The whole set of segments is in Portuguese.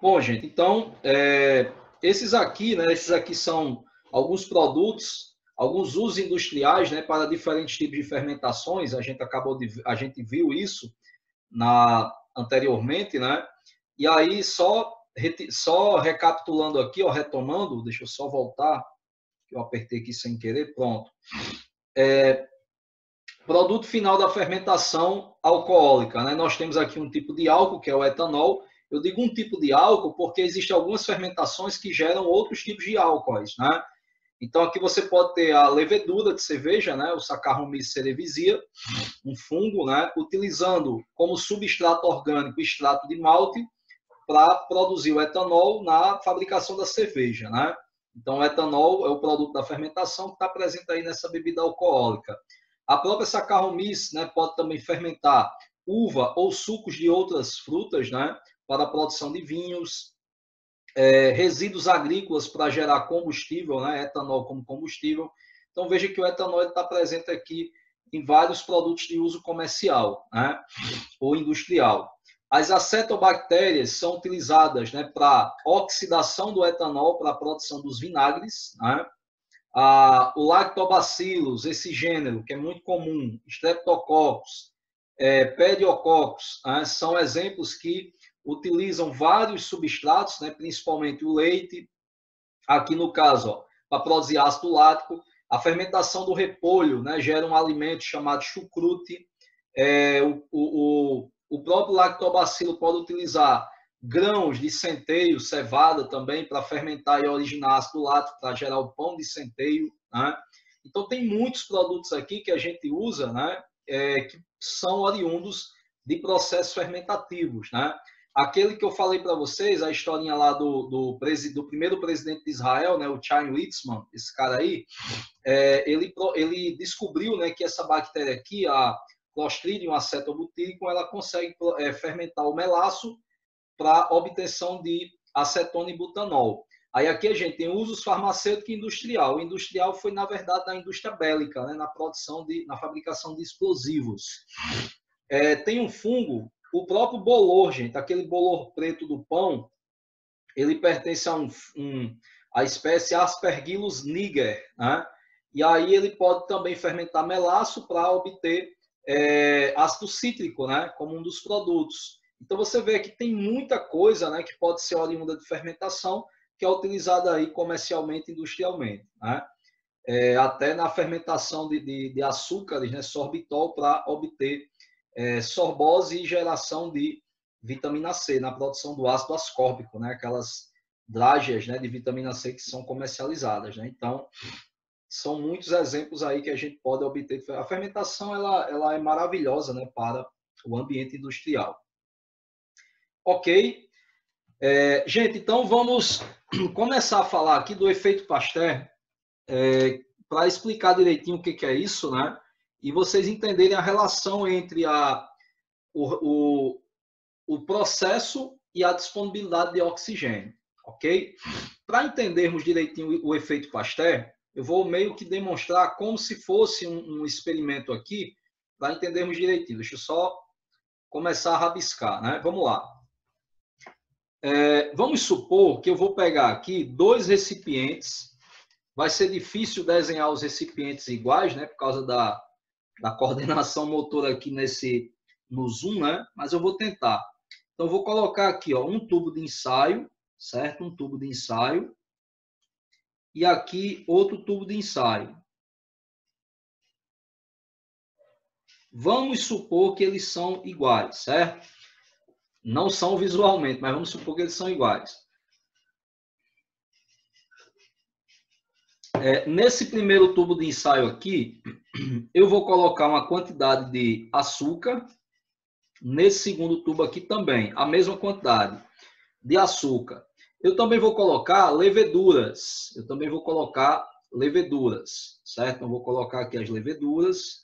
Bom, gente, então, esses aqui são alguns produtos, alguns usos industriais, né, para diferentes tipos de fermentações. A gente viu isso anteriormente, né? E aí, só recapitulando aqui, ó, retomando, deixa eu só voltar, que eu apertei aqui sem querer, pronto. Produto final da fermentação alcoólica, né? Nós temos aqui um tipo de álcool, que é o etanol. Eu digo um tipo de álcool porque existem algumas fermentações que geram outros tipos de álcoois, né? Então, aqui você pode ter a levedura de cerveja, né? O Saccharomyces cerevisia, um fungo, né? Utilizando como substrato orgânico extrato de malte para produzir o etanol na fabricação da cerveja, né? Então, o etanol é o produto da fermentação que está presente aí nessa bebida alcoólica. A própria Saccharomyces, né, pode também fermentar uva ou sucos de outras frutas, né, para a produção de vinhos, resíduos agrícolas para gerar combustível, né, etanol como combustível. Então, veja que o etanol está presente aqui em vários produtos de uso comercial, né, ou industrial. As acetobactérias são utilizadas, né, para oxidação do etanol para a produção dos vinagres, né? O lactobacillus, esse gênero, que é muito comum, streptococcus, pediococcus, né, são exemplos que utilizam vários substratos, né, principalmente o leite, aqui no caso, para produzir ácido lático. A fermentação do repolho, né, gera um alimento chamado chucrute. O próprio lactobacilo pode utilizar grãos de centeio, cevada também, para fermentar e originar ácido lático, para gerar o pão de centeio, né? Então, tem muitos produtos aqui que a gente usa, né, que são oriundos de processos fermentativos, né? Aquele que eu falei para vocês, a historinha lá do primeiro presidente de Israel, né, o Chaim Weizmann, esse cara aí, ele descobriu, né, que essa bactéria aqui, a Clostridium acetobutílicum, ela consegue fermentar o melaço para obtenção de acetona e butanol. Aí aqui a gente tem usos farmacêutico e industrial. O industrial foi, na verdade, na indústria bélica, né, na fabricação de explosivos. Tem um fungo, o próprio bolor, gente, aquele bolor preto do pão, ele pertence a espécie Aspergillus niger, né? E aí ele pode também fermentar melaço para obter ácido cítrico, né, como um dos produtos. Então você vê que tem muita coisa, né, que pode ser oriunda de fermentação, que é utilizada aí comercialmente, industrialmente, né? Até na fermentação de açúcares, né, sorbitol, para obter sorbose e geração de vitamina C, na produção do ácido ascórbico, né, aquelas drágeas, né, de vitamina C que são comercializadas, né? Então, são muitos exemplos aí que a gente pode obter. A fermentação ela é maravilhosa, né, para o ambiente industrial. Ok? Gente, então vamos começar a falar aqui do efeito Pasteur, para explicar direitinho o que é isso, né? E vocês entenderem a relação entre o processo e a disponibilidade de oxigênio. Ok? Para entendermos direitinho o efeito Pasteur, eu vou meio que demonstrar como se fosse um experimento aqui, para entendermos direitinho. Deixa eu só começar a rabiscar, né? Vamos lá. Vamos supor que eu vou pegar aqui dois recipientes. Vai ser difícil desenhar os recipientes iguais, né? Por causa da coordenação motora aqui no zoom, né? Mas eu vou tentar. Então, eu vou colocar aqui, ó, um tubo de ensaio, certo? Um tubo de ensaio. E aqui outro tubo de ensaio. Vamos supor que eles são iguais, certo? Não são visualmente, mas vamos supor que eles são iguais. Nesse primeiro tubo de ensaio aqui, eu vou colocar uma quantidade de açúcar. Nesse segundo tubo aqui também, a mesma quantidade de açúcar. Eu também vou colocar leveduras. Certo? Então, vou colocar aqui as leveduras,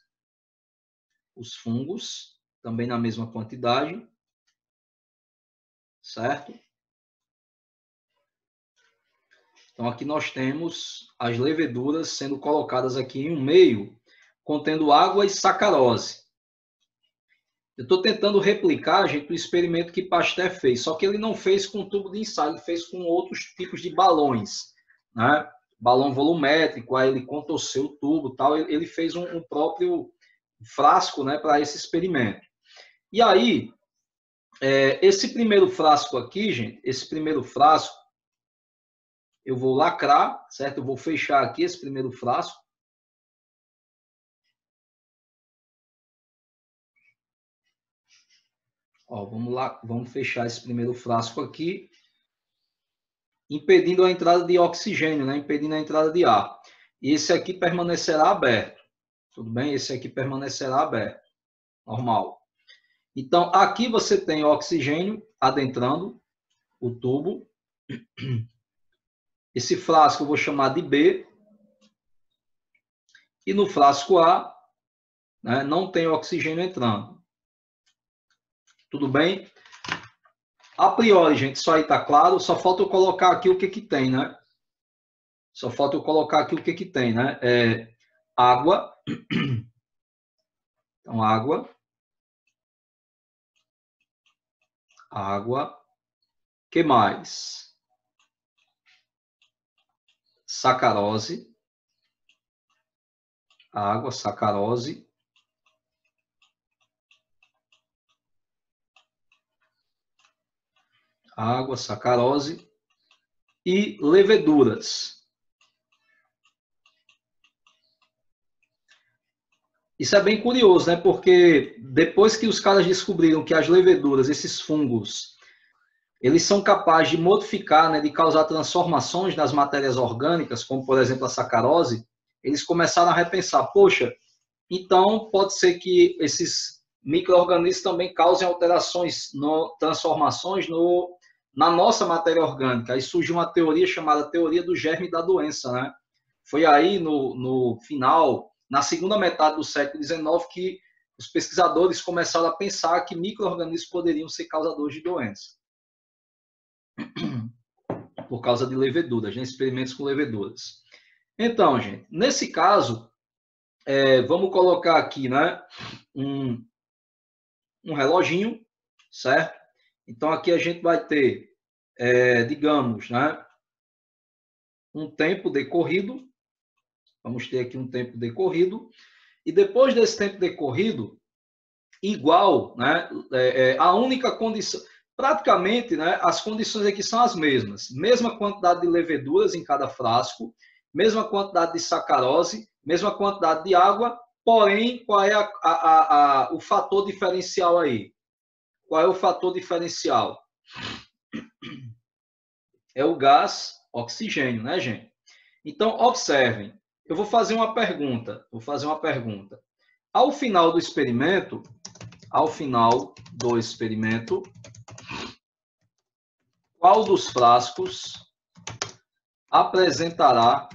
os fungos, também na mesma quantidade, certo? Então, aqui nós temos as leveduras sendo colocadas aqui em um meio contendo água e sacarose. Eu estou tentando replicar, gente, o experimento que Pasteur fez, só que ele não fez com tubo de ensaio, ele fez com outros tipos de balões, né? Balão volumétrico, aí ele contorceu o tubo, tal. Ele fez um próprio frasco, né, para esse experimento. E aí, esse primeiro frasco aqui, gente, esse primeiro frasco, eu vou lacrar, certo? Eu vou fechar aqui esse primeiro frasco. Ó, vamos lá, vamos fechar esse primeiro frasco aqui, impedindo a entrada de oxigênio, né? Impedindo a entrada de ar. E esse aqui permanecerá aberto. Tudo bem? Esse aqui permanecerá aberto. Normal. Então, aqui você tem oxigênio adentrando o tubo. Esse frasco eu vou chamar de B. E no frasco A, né, não tem oxigênio entrando. Tudo bem? A priori, gente, isso aí está claro. Só falta eu colocar aqui o que tem, né? Só falta eu colocar aqui o que tem, né? Água. Então, água. Água. Que mais? Sacarose. Água, sacarose. Água, sacarose. E leveduras. Isso é bem curioso, né? Porque depois que os caras descobriram que as leveduras, esses fungos, eles são capazes de modificar, né, de causar transformações nas matérias orgânicas, como por exemplo a sacarose, eles começaram a repensar, poxa, então pode ser que esses micro-organismos também causem alterações, transformações na nossa matéria orgânica. Aí surgiu uma teoria chamada teoria do germe da doença, né? Foi aí no final, na segunda metade do século XIX, que os pesquisadores começaram a pensar que micro-organismos poderiam ser causadores de doença. Por causa de leveduras, né? Experimentos com leveduras. Então, gente, nesse caso, vamos colocar aqui, né, um reloginho, certo? Então, aqui a gente vai ter, digamos, né, um tempo decorrido. Vamos ter aqui um tempo decorrido. E depois desse tempo decorrido, igual, né, a única condição... Praticamente, né, as condições aqui são as mesmas. Mesma quantidade de leveduras em cada frasco, mesma quantidade de sacarose, mesma quantidade de água, porém, qual é o fator diferencial aí? Qual é o fator diferencial? É o gás oxigênio, né, gente? Então, observem. Eu vou fazer uma pergunta. Ao final do experimento, qual dos frascos apresentará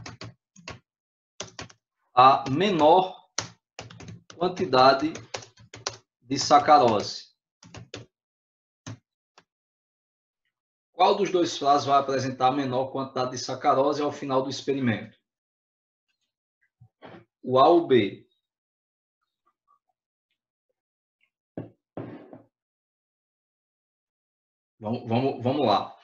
a menor quantidade de sacarose? Qual dos dois frascos vai apresentar a menor quantidade de sacarose ao final do experimento? O A ou o B? Vamos lá.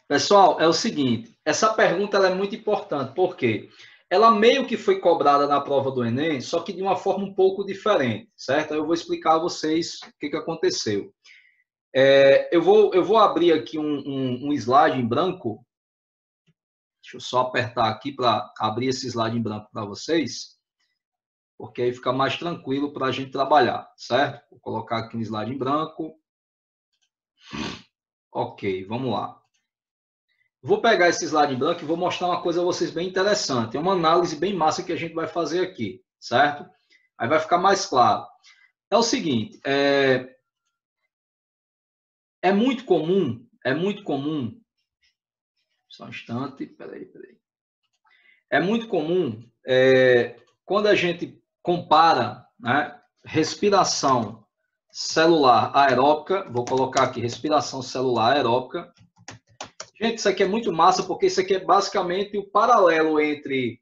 Pessoal, é o seguinte, essa pergunta ela é muito importante, porque ela meio que foi cobrada na prova do Enem, só que de uma forma um pouco diferente, certo? Eu vou explicar a vocês o que aconteceu. Eu vou abrir aqui um slide em branco. Deixa eu só apertar aqui para abrir esse slide em branco para vocês, porque aí fica mais tranquilo para a gente trabalhar, certo? Vou colocar aqui um slide em branco. Ok, vamos lá. Vou pegar esse slide em branco e vou mostrar uma coisa a vocês bem interessante. É uma análise bem massa que a gente vai fazer aqui, certo? Aí vai ficar mais claro. É o seguinte, é muito comum, só um instante, peraí. É muito comum, quando a gente compara, né, respiração celular aeróbica, vou colocar aqui, respiração celular aeróbica. Gente, isso aqui é muito massa, porque isso aqui é basicamente o paralelo entre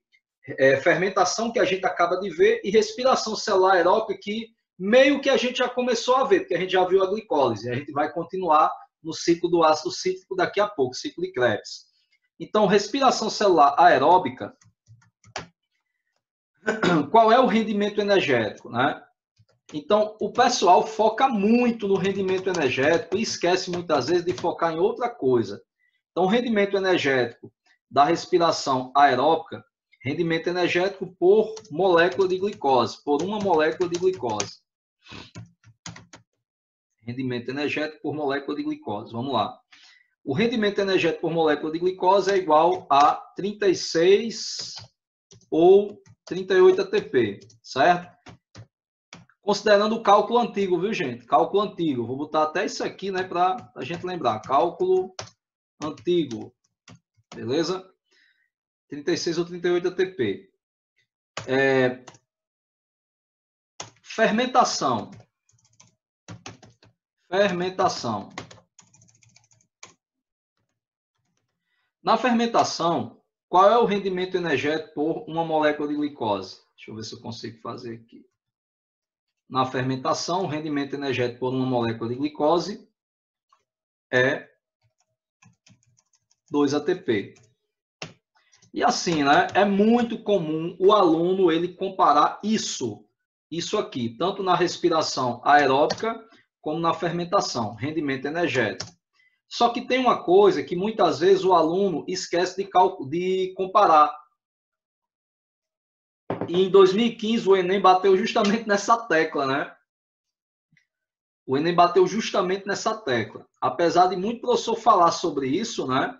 fermentação que a gente acaba de ver e respiração celular aeróbica, que meio que a gente já começou a ver, porque a gente já viu a glicólise. A gente vai continuar no ciclo do ácido cítrico daqui a pouco, ciclo de Krebs. Então, respiração celular aeróbica, qual é o rendimento energético, né? Então, o pessoal foca muito no rendimento energético e esquece muitas vezes de focar em outra coisa. Então, o rendimento energético da respiração aeróbica, rendimento energético por molécula de glicose, por uma molécula de glicose. Rendimento energético por molécula de glicose. Vamos lá. O rendimento energético por molécula de glicose é igual a 36 ou 38 ATP, certo? Considerando o cálculo antigo, viu, gente? Cálculo antigo. Vou botar até isso aqui, né, para a gente lembrar. Cálculo antigo. Beleza? 36 ou 38 ATP. Fermentação. Fermentação. Na fermentação, qual é o rendimento energético por uma molécula de glicose? Deixa eu ver se eu consigo fazer aqui. Na fermentação, o rendimento energético por uma molécula de glicose é 2 ATP. E assim, né? É muito comum o aluno ele comparar isso aqui, tanto na respiração aeróbica como na fermentação, rendimento energético. Só que tem uma coisa que muitas vezes o aluno esquece de comparar. E em 2015 o Enem bateu justamente nessa tecla, né? O Enem bateu justamente nessa tecla. Apesar de muito professor falar sobre isso, né?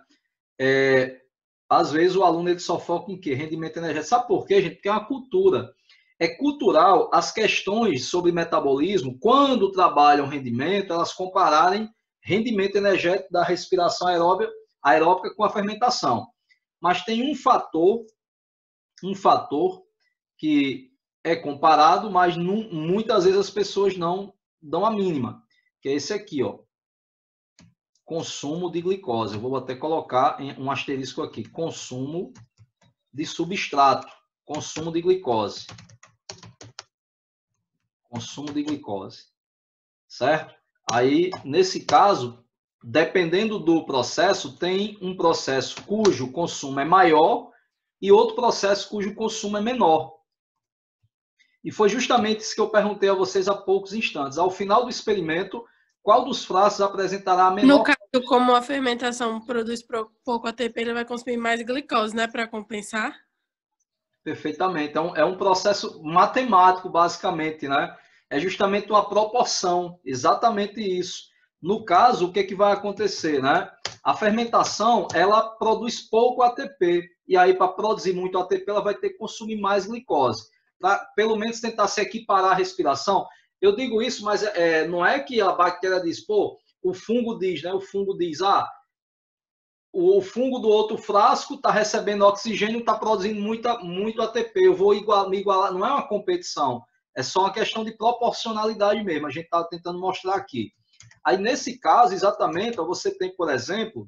Às vezes o aluno ele só foca em quê? Rendimento energético. Sabe por quê, gente? Porque é uma cultura. É cultural as questões sobre metabolismo, quando trabalham rendimento, elas compararem rendimento energético da respiração aeróbica com a fermentação. Mas tem um fator que é comparado, mas não, muitas vezes as pessoas não dão a mínima, que é esse aqui, ó. Consumo de glicose. Eu vou até colocar um asterisco aqui. Consumo de substrato. Consumo de glicose. Consumo de glicose. Certo? Aí, nesse caso, dependendo do processo, tem um processo cujo consumo é maior e outro processo cujo consumo é menor. E foi justamente isso que eu perguntei a vocês há poucos instantes. Ao final do experimento, qual dos frascos apresentará a menor... No caso, como a fermentação produz pouco ATP, ele vai consumir mais glicose, né, para compensar? Perfeitamente. Então, é um processo matemático, basicamente, né? É justamente uma proporção, exatamente isso. No caso, o que vai acontecer, né? A fermentação, ela produz pouco ATP, e aí, para produzir muito ATP, ela vai ter que consumir mais glicose. Para, pelo menos, tentar se equiparar à respiração. Eu digo isso, mas não é que a bactéria diz, pô, o fungo diz, né? O fungo diz, o fungo do outro frasco está recebendo oxigênio, está produzindo muito ATP. Eu vou me igualar. Não é uma competição, é só uma questão de proporcionalidade mesmo. A gente está tentando mostrar aqui. Aí, nesse caso, exatamente, você tem, por exemplo,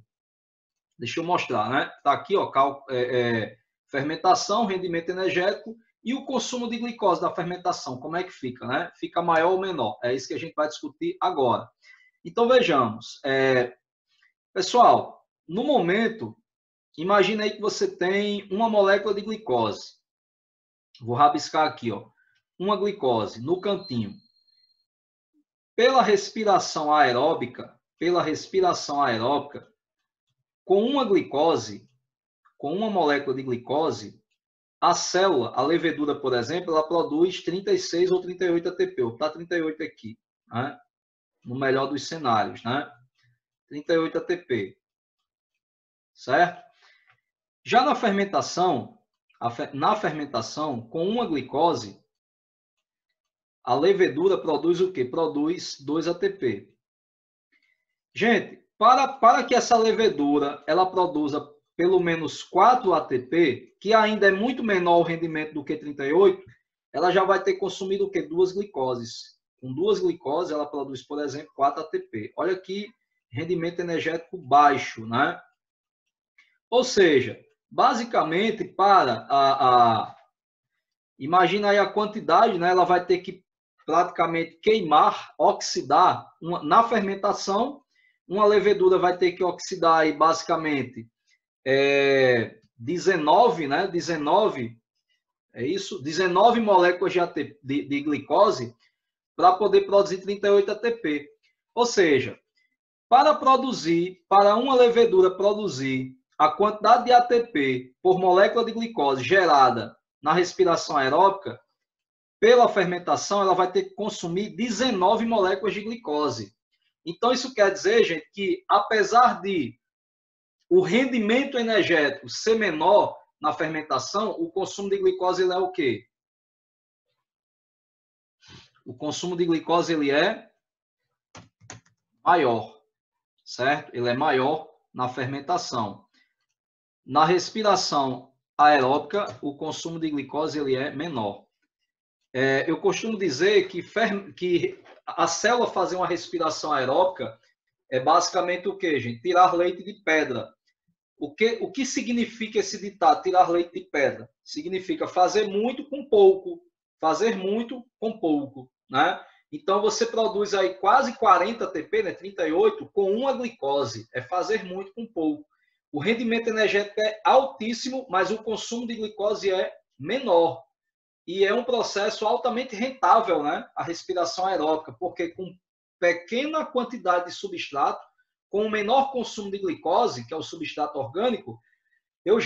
deixa eu mostrar, né? Está aqui, ó, fermentação, rendimento energético e o consumo de glicose da fermentação. Como é que fica, né? Fica maior ou menor? É isso que a gente vai discutir agora. Então, vejamos. Pessoal, no momento, imagina aí que você tem uma molécula de glicose. Vou rabiscar aqui, ó. Uma glicose no cantinho. Pela respiração aeróbica, com uma glicose, com uma molécula de glicose, a célula, a levedura, por exemplo, ela produz 36 ou 38 ATP. Vou botar 38 aqui, né? No melhor dos cenários, né? 38 ATP. Certo? Já na fermentação, com uma glicose, a levedura produz o quê? Produz 2 ATP. Gente, para que essa levedura ela produza pelo menos 4 ATP, que ainda é muito menor o rendimento do que 38, ela já vai ter consumido o quê? 2 glicoses. Com 2 glicoses, ela produz, por exemplo, 4 ATP. Olha que rendimento energético baixo, né? Ou seja, basicamente, para imagina aí a quantidade, né? Ela vai ter que praticamente queimar, oxidar. Na fermentação, uma levedura vai ter que oxidar aí, basicamente 19, né? 19, é isso? 19 moléculas de glicose para poder produzir 38 ATP. Ou seja, para uma levedura produzir a quantidade de ATP por molécula de glicose gerada na respiração aeróbica, pela fermentação, ela vai ter que consumir 19 moléculas de glicose. Então, isso quer dizer, gente, que apesar de o rendimento energético ser menor na fermentação, o consumo de glicose ele é o quê? O consumo de glicose ele é maior, certo? Ele é maior na fermentação. Na respiração aeróbica, o consumo de glicose ele é menor. Eu costumo dizer que a célula fazer uma respiração aeróbica é basicamente o quê, gente? Tirar leite de pedra. O que significa esse ditado, tirar leite de pedra? Significa fazer muito com pouco. Fazer muito com pouco, né? Então, você produz aí quase 40 ATP, né? 38, com uma glicose. É fazer muito com pouco. O rendimento energético é altíssimo, mas o consumo de glicose é menor. E é um processo altamente rentável, né? A respiração aeróbica, porque com pequena quantidade de substrato, com o menor consumo de glicose, que é o substrato orgânico, eu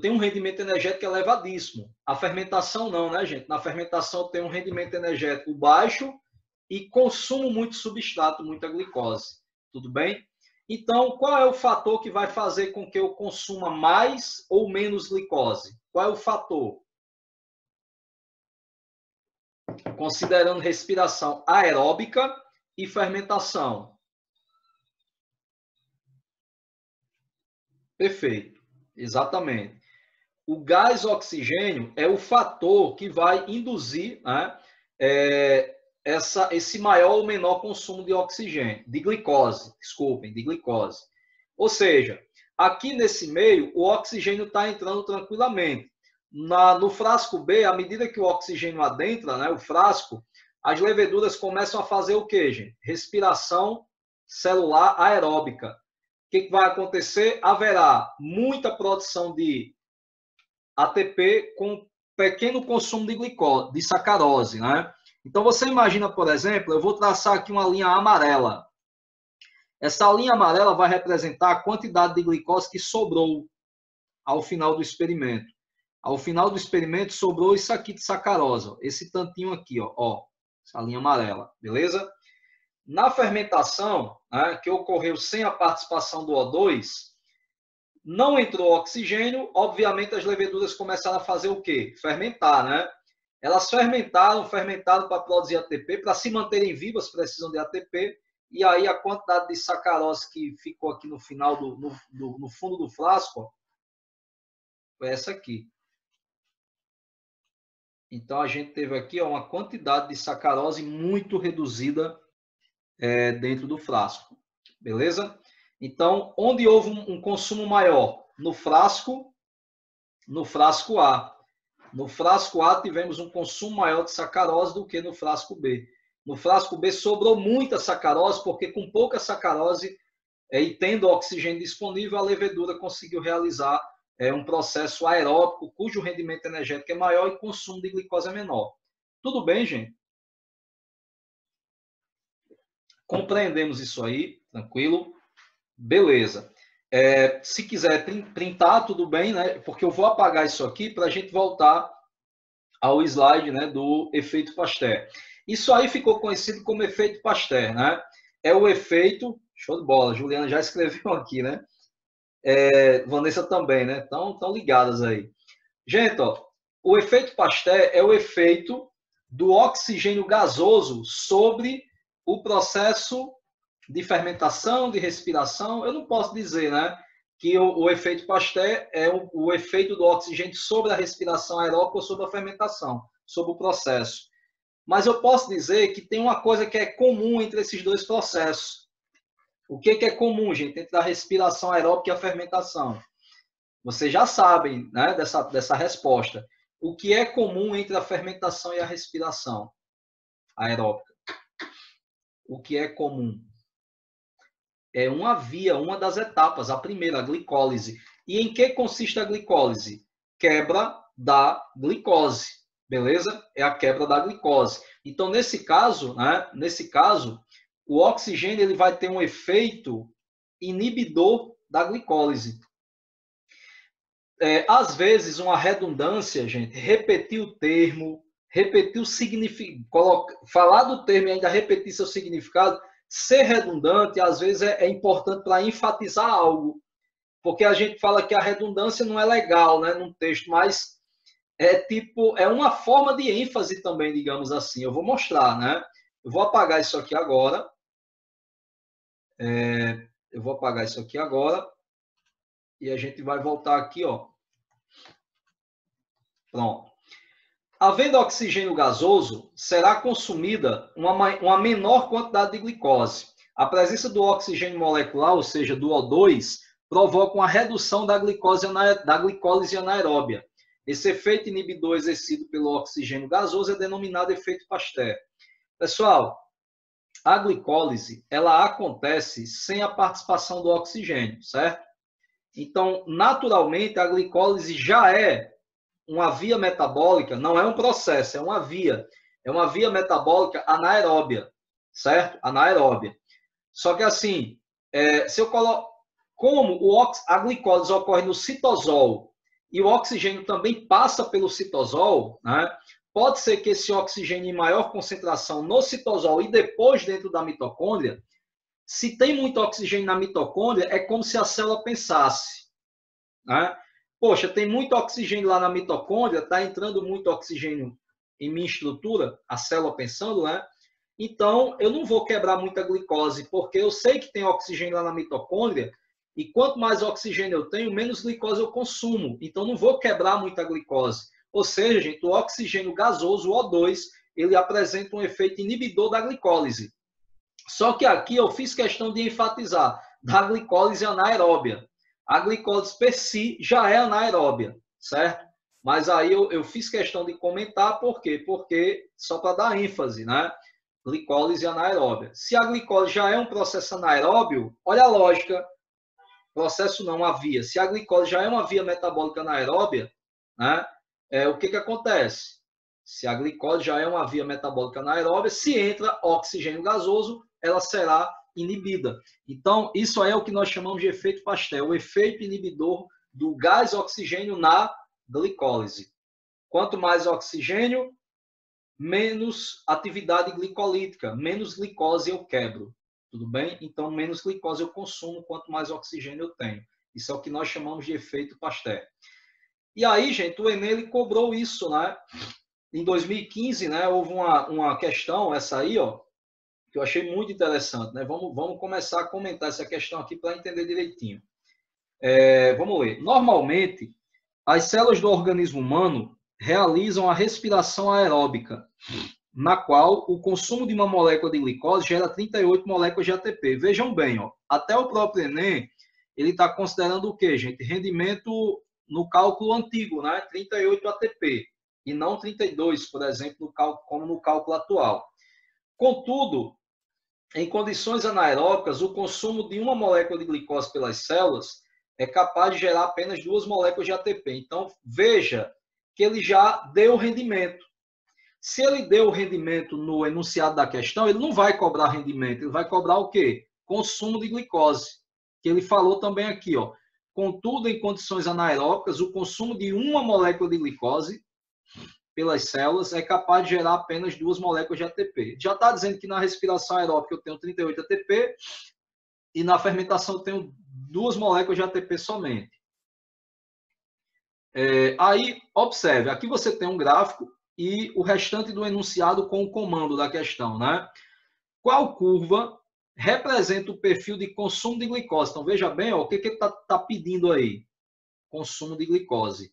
tenho um rendimento energético elevadíssimo. A fermentação não, né, gente? Na fermentação eu tenho um rendimento energético baixo e consumo muito substrato, muita glicose. Tudo bem? Então, qual é o fator que vai fazer com que eu consuma mais ou menos glicose? Qual é o fator? Considerando respiração aeróbica e fermentação. Perfeito, exatamente. O gás oxigênio é o fator que vai induzir, né, esse maior ou menor consumo de oxigênio, de glicose, desculpem, de glicose. Ou seja, aqui nesse meio, o oxigênio está entrando tranquilamente. No frasco B, à medida que o oxigênio adentra, né, o frasco, as leveduras começam a fazer o quê, gente? Respiração celular aeróbica. O que vai acontecer? Haverá muita produção de ATP com pequeno consumo de glicose, de sacarose, né? Então, você imagina, por exemplo, eu vou traçar aqui uma linha amarela. Essa linha amarela vai representar a quantidade de glicose que sobrou ao final do experimento. Ao final do experimento, sobrou isso aqui de sacarose, ó, esse tantinho aqui, ó, essa linha amarela, beleza? Na fermentação, né, que ocorreu sem a participação do O2, não entrou oxigênio, obviamente as leveduras começaram a fazer o quê? Fermentar, né? Elas fermentaram para produzir ATP, para se manterem vivas precisam de ATP, e aí a quantidade de sacarose que ficou aqui no final, no fundo do frasco, ó, foi essa aqui. Então, a gente teve aqui ó, uma quantidade de sacarose muito reduzida dentro do frasco. Beleza? Então, onde houve um consumo maior? No frasco A. No frasco A, tivemos um consumo maior de sacarose do que no frasco B. No frasco B, sobrou muita sacarose, porque com pouca sacarose e tendo oxigênio disponível, a levedura conseguiu realizar um processo aeróbico, cujo rendimento energético é maior e consumo de glicose é menor. Tudo bem, gente? Compreendemos isso aí, tranquilo? Beleza. Se quiser printar, tudo bem, né? Porque eu vou apagar isso aqui para a gente voltar ao slide, né, do efeito Pasteur. Isso aí ficou conhecido como efeito Pasteur, né? É o efeito... Show de bola, Juliana já escreveu aqui, né? Vanessa também, né? Estão ligadas aí. Gente, ó, o efeito Pasteur é o efeito do oxigênio gasoso sobre o processo de fermentação, de respiração. Eu não posso dizer, né, que o efeito Pasteur é o efeito do oxigênio sobre a respiração aeróbica ou sobre a fermentação, sobre o processo. Mas eu posso dizer que tem uma coisa que é comum entre esses dois processos. O que é comum, gente, entre a respiração aeróbica e a fermentação? Vocês já sabem, né, dessa resposta. O que é comum entre a fermentação e a respiração? aeróbica. O que é comum? É uma via, uma das etapas, a primeira, a glicólise. E em que consiste a glicólise? Quebra da glicose, beleza? É a quebra da glicose. Então, nesse caso, o oxigênio ele vai ter um efeito inibidor da glicólise. Às vezes, uma redundância, gente, repetir o termo, repetir o significado, falar do termo e ainda repetir seu significado, ser redundante, às vezes é importante para enfatizar algo. Porque a gente fala que a redundância não é legal, né, num texto, mas é uma forma de ênfase também, digamos assim. Eu vou mostrar, né? Eu vou apagar isso aqui agora. E a gente vai voltar aqui, ó. Pronto. Havendo oxigênio gasoso, será consumida uma menor quantidade de glicose. A presença do oxigênio molecular, ou seja, do O2, provoca uma redução da glicólise anaeróbia. Esse efeito inibidor exercido pelo oxigênio gasoso é denominado efeito Pasteur. Pessoal, a glicólise, ela acontece sem a participação do oxigênio, certo? Então, naturalmente, a glicólise já é uma via metabólica, não é um processo, é uma via. É uma via metabólica anaeróbia, certo? Anaeróbia. Só que assim, se eu coloco, como a glicólise ocorre no citosol e o oxigênio também passa pelo citosol, né? Pode ser que esse oxigênio em maior concentração no citosol e depois dentro da mitocôndria, se tem muito oxigênio na mitocôndria, é como se a célula pensasse, né? Poxa, tem muito oxigênio lá na mitocôndria, está entrando muito oxigênio em minha estrutura, a célula pensando, né? Então, eu não vou quebrar muita glicose, porque eu sei que tem oxigênio lá na mitocôndria, e quanto mais oxigênio eu tenho, menos glicose eu consumo. Então, não vou quebrar muita glicose. Ou seja, gente, o oxigênio gasoso, o O2, ele apresenta um efeito inibidor da glicólise. Só que aqui eu fiz questão de enfatizar da glicólise anaeróbia. A glicólise per si já é anaeróbia, certo? Mas aí eu fiz questão de comentar, por quê? Porque só para dar ênfase, né? Glicólise anaeróbia. Se a glicólise já é um processo anaeróbio, olha a lógica. Processo não, a via. Se a glicólise já é uma via metabólica anaeróbia, né? O que acontece? Se a glicólise já é uma via metabólica anaeróbia, se entra oxigênio gasoso, ela será inibida. Então, isso aí é o que nós chamamos de efeito Pasteur, o efeito inibidor do gás oxigênio na glicólise. Quanto mais oxigênio, menos atividade glicolítica, menos glicose eu quebro. Tudo bem? Então, menos glicose eu consumo, quanto mais oxigênio eu tenho. Isso é o que nós chamamos de efeito Pasteur. E aí, gente, o Enem ele cobrou isso, né? Em 2015, né, houve uma questão, essa aí, ó, que eu achei muito interessante, né? Vamos começar a comentar essa questão aqui para entender direitinho. Vamos ler. Normalmente, as células do organismo humano realizam a respiração aeróbica, na qual o consumo de uma molécula de glicose gera 38 moléculas de ATP. Vejam bem, ó, até o próprio Enem, ele está considerando o quê, gente? Rendimento no cálculo antigo, né? 38 ATP, e não 32, por exemplo, como no cálculo atual. Contudo, em condições anaeróbicas, o consumo de uma molécula de glicose pelas células é capaz de gerar apenas 2 moléculas de ATP. Então, veja que ele já deu rendimento. Se ele deu rendimento no enunciado da questão, ele não vai cobrar rendimento, ele vai cobrar o quê? Consumo de glicose, que ele falou também aqui, ó. Contudo, em condições anaeróbicas, o consumo de uma molécula de glicose pelas células é capaz de gerar apenas 2 moléculas de ATP. Já está dizendo que na respiração aeróbica eu tenho 38 ATP e na fermentação eu tenho 2 moléculas de ATP somente. Aí, observe, aqui você tem um gráfico e o restante do enunciado com o comando da questão, né? Qual curva representa o perfil de consumo de glicose? Então, veja bem, ó, o que ele está pedindo aí? Consumo de glicose.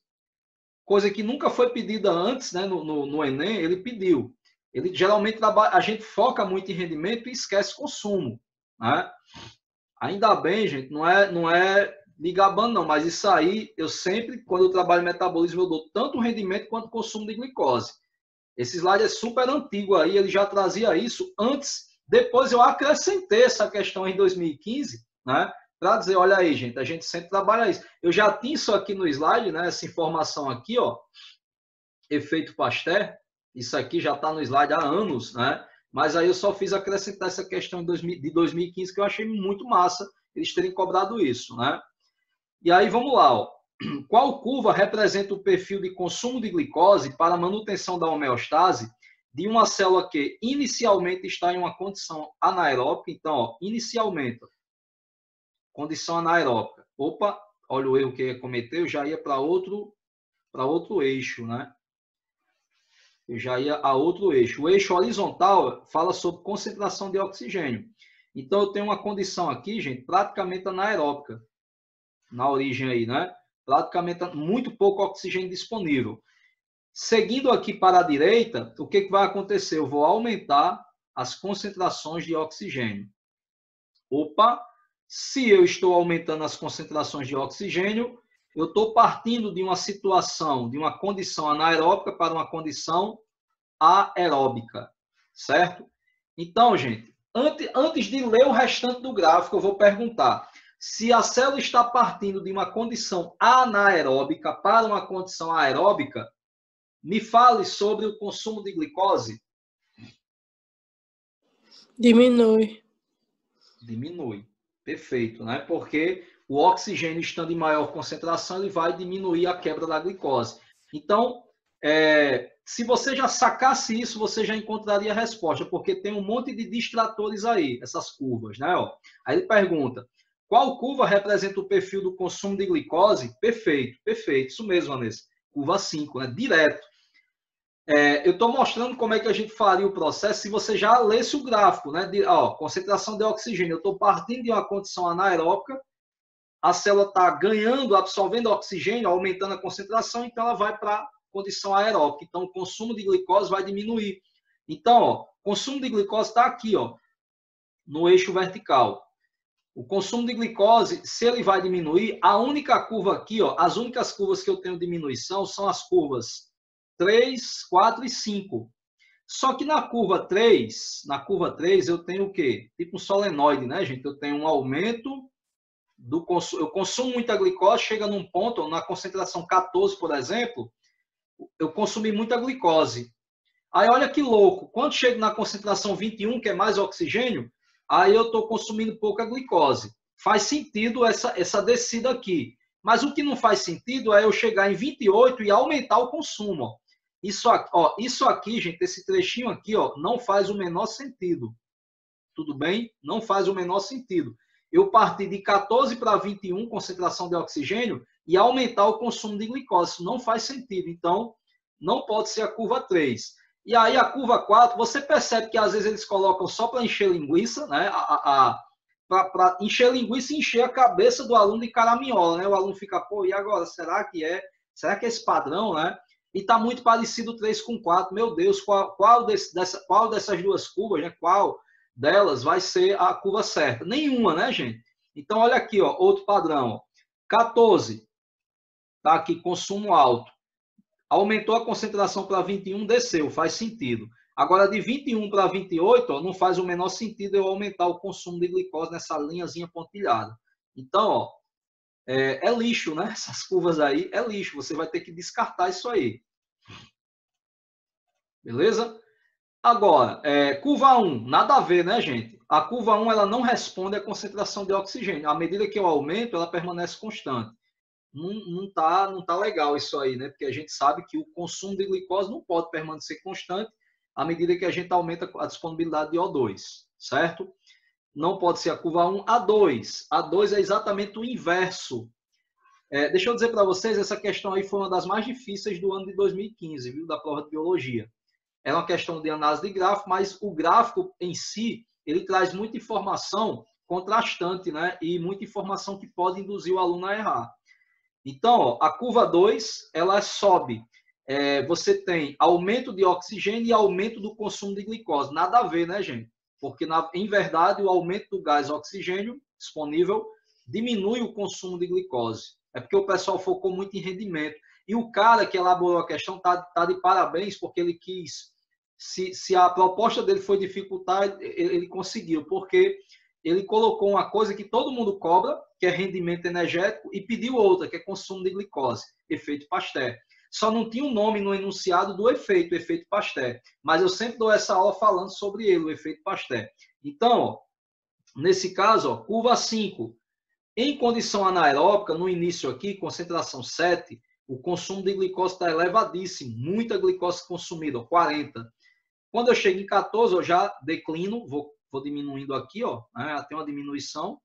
Coisa que nunca foi pedida antes, né, no Enem, ele pediu. Ele geralmente a gente foca muito em rendimento e esquece consumo, né? Ainda bem, gente, não é me gabando não, mas isso aí eu sempre, quando eu trabalho em metabolismo, eu dou tanto rendimento quanto consumo de glicose. Esse slide é super antigo aí, ele já trazia isso antes. Depois eu acrescentei essa questão em 2015, né? Para dizer, olha aí, gente, a gente sempre trabalha isso. Eu já tinha isso aqui no slide, né? Essa informação aqui, ó, efeito Pasteur, isso aqui já está no slide há anos, né? Mas aí eu só fiz acrescentar essa questão de 2015, que eu achei muito massa eles terem cobrado isso, né? E aí vamos lá, ó. Qual curva representa o perfil de consumo de glicose para a manutenção da homeostase de uma célula que inicialmente está em uma condição anaeróbica? Então, ó, inicialmente, condição anaeróbica. Opa, olha o erro que eu ia cometer, eu já ia para outro eixo, né? Eu já ia a outro eixo. O eixo horizontal fala sobre concentração de oxigênio. Então, eu tenho uma condição aqui, gente, praticamente anaeróbica, na origem aí, né? Praticamente muito pouco oxigênio disponível. Seguindo aqui para a direita, o que vai acontecer? Eu vou aumentar as concentrações de oxigênio. Opa, se eu estou aumentando as concentrações de oxigênio, eu estou partindo de uma situação, de uma condição anaeróbica para uma condição aeróbica, certo? Então, gente, antes de ler o restante do gráfico, eu vou perguntar se a célula está partindo de uma condição anaeróbica para uma condição aeróbica. Me fale sobre o consumo de glicose. Diminui. Diminui. Perfeito, né? Porque o oxigênio estando em maior concentração, ele vai diminuir a quebra da glicose. Então, se você já sacasse isso, você já encontraria a resposta, porque tem um monte de distratores aí, essas curvas, né? Ó. Aí ele pergunta, qual curva representa o perfil do consumo de glicose? Perfeito, perfeito. Isso mesmo, Vanessa. Curva 5, né? Direto. Eu estou mostrando como é que a gente faria o processo se você já lesse o gráfico, né? Concentração de oxigênio. Eu estou partindo de uma condição anaeróbica, a célula está ganhando, absorvendo oxigênio, aumentando a concentração, então ela vai para a condição aeróbica. Então, o consumo de glicose vai diminuir. Então, ó, o consumo de glicose está aqui, ó, no eixo vertical. O consumo de glicose, se ele vai diminuir, a única curva aqui, ó, as únicas curvas que eu tenho diminuição são as curvas 3, 4 e 5. Só que na curva 3 eu tenho o quê? Tipo um solenoide, né, gente? Eu tenho um aumento do consumo. Eu consumo muita glicose, chega num ponto, na concentração 14, por exemplo, eu consumi muita glicose. Aí olha que louco, quando chego na concentração 21, que é mais oxigênio, aí eu estou consumindo pouca glicose. Faz sentido essa descida aqui. Mas o que não faz sentido é eu chegar em 28 e aumentar o consumo. Isso aqui, gente, esse trechinho aqui, ó, não faz o menor sentido. Tudo bem? Não faz o menor sentido. Eu partir de 14 para 21, concentração de oxigênio, e aumentar o consumo de glicose. Isso não faz sentido. Então, não pode ser a curva 3. E aí, a curva 4, você percebe que às vezes eles colocam só para encher linguiça, né? Para encher linguiça e encher a cabeça do aluno de caraminhola, né? O aluno fica, pô, e agora? Será que é esse padrão, né? E está muito parecido 3 com 4. Meu Deus, qual dessas duas curvas, né? Qual delas vai ser a curva certa? Nenhuma, né, gente? Então, olha aqui, ó, outro padrão. Ó. 14, tá aqui, consumo alto. Aumentou a concentração para 21, desceu, faz sentido. Agora, de 21 para 28, ó, não faz o menor sentido eu aumentar o consumo de glicose nessa linhazinha pontilhada. Então, ó, é lixo, né? Essas curvas aí é lixo. Você vai ter que descartar isso aí. Beleza? Agora, curva 1, nada a ver, né, gente? A curva 1 ela não responde à concentração de oxigênio. À medida que eu aumento, ela permanece constante. Não tá legal isso aí, né? Porque a gente sabe que o consumo de glicose não pode permanecer constante à medida que a gente aumenta a disponibilidade de O2, certo? Não pode ser a curva 1. A 2 é exatamente o inverso. Deixa eu dizer para vocês, essa questão aí foi uma das mais difíceis do ano de 2015, viu? Da prova de biologia. É uma questão de análise de gráfico, mas o gráfico em si, ele traz muita informação contrastante, né? E muita informação que pode induzir o aluno a errar. Então, ó, a curva 2, ela sobe. Você tem aumento de oxigênio e aumento do consumo de glicose. Nada a ver, né, gente? Porque, em verdade, o aumento do gás oxigênio disponível diminui o consumo de glicose. É porque o pessoal focou muito em rendimento. E o cara que elaborou a questão está de parabéns, porque ele quis se a proposta dele foi dificultar, ele conseguiu, porque ele colocou uma coisa que todo mundo cobra, que é rendimento energético, e pediu outra, que é consumo de glicose, efeito Pasteur. Só não tinha um nome no enunciado do efeito, o efeito Pasteur. Mas eu sempre dou essa aula falando sobre ele, o efeito Pasteur. Então, ó, nesse caso, ó, curva 5. Em condição anaeróbica, no início aqui, concentração 7, o consumo de glicose está elevadíssimo, muita glicose consumida, ó, 40. Quando eu chego em 14, eu já declino, vou diminuindo aqui, ó, né, tem uma diminuição.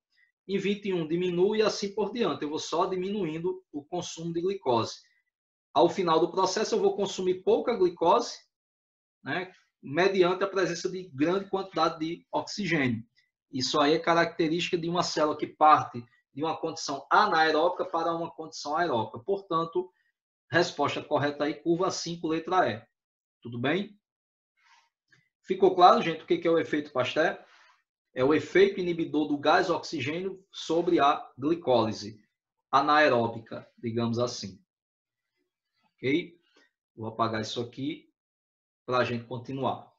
Em 21 diminui e assim por diante. Eu vou só diminuindo o consumo de glicose. Ao final do processo, eu vou consumir pouca glicose, né, mediante a presença de grande quantidade de oxigênio. Isso aí é característica de uma célula que parte de uma condição anaeróbica para uma condição aeróbica. Portanto, resposta correta aí, curva 5, letra E. Tudo bem? Ficou claro, gente, o que é o efeito Pasteur? É o efeito inibidor do gás oxigênio sobre a glicólise anaeróbica, digamos assim. Ok? Vou apagar isso aqui para a gente continuar.